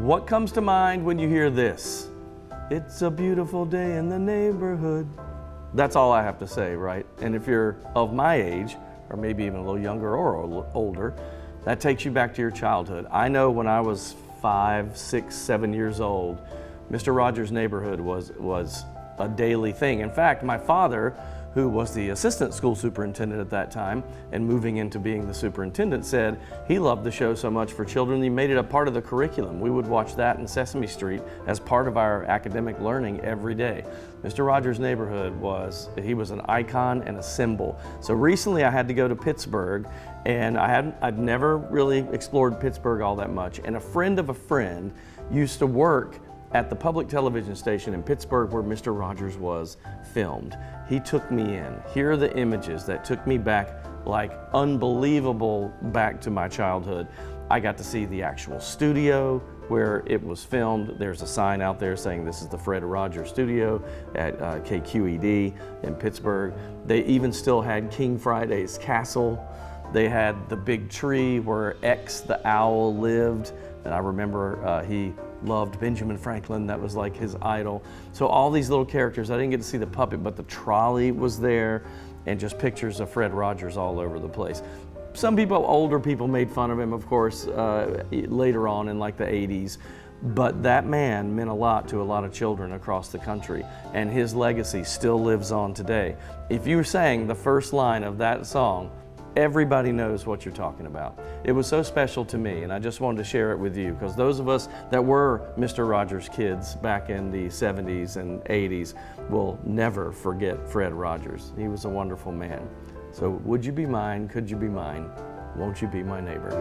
What comes to mind when you hear this? It's a beautiful day in the neighborhood. That's all I have to say, right? And if you're of my age, or maybe even a little younger or older, that takes you back to your childhood. I know when I was 5, 6, 7 years old, Mr. Rogers' Neighborhood was a daily thing. In fact, my father, who was the assistant school superintendent at that time and moving into being the superintendent, said he loved the show so much for children he made it a part of the curriculum. We would watch that in Sesame Street as part of our academic learning every day. Mr. Rogers' Neighborhood was an icon and a symbol. So recently I had to go to Pittsburgh, and I'd never really explored Pittsburgh all that much, and a friend of a friend used to work at the public television station in Pittsburgh where Mr. Rogers was filmed. He took me in. Here are the images that took me back, like unbelievable, back to my childhood. I got to see the actual studio where it was filmed. There's a sign out there saying this is the Fred Rogers Studio at KQED in Pittsburgh. They even still had King Friday's castle. They had the big tree where X the owl lived. And I remember he loved Benjamin Franklin. That was like his idol. So all these little characters, I didn't get to see the puppet, but the trolley was there, and just pictures of Fred Rogers all over the place. Some people, older people, made fun of him, of course, later on in like the 80s. But that man meant a lot to a lot of children across the country, and his legacy still lives on today. If you sang the first line of that song, everybody knows what you're talking about. It was so special to me, and I just wanted to share it with you, because those of us that were Mr. Rogers kids back in the 70s and 80s will never forget Fred Rogers. He was a wonderful man. So would you be mine? Could you be mine? Won't you be my neighbor?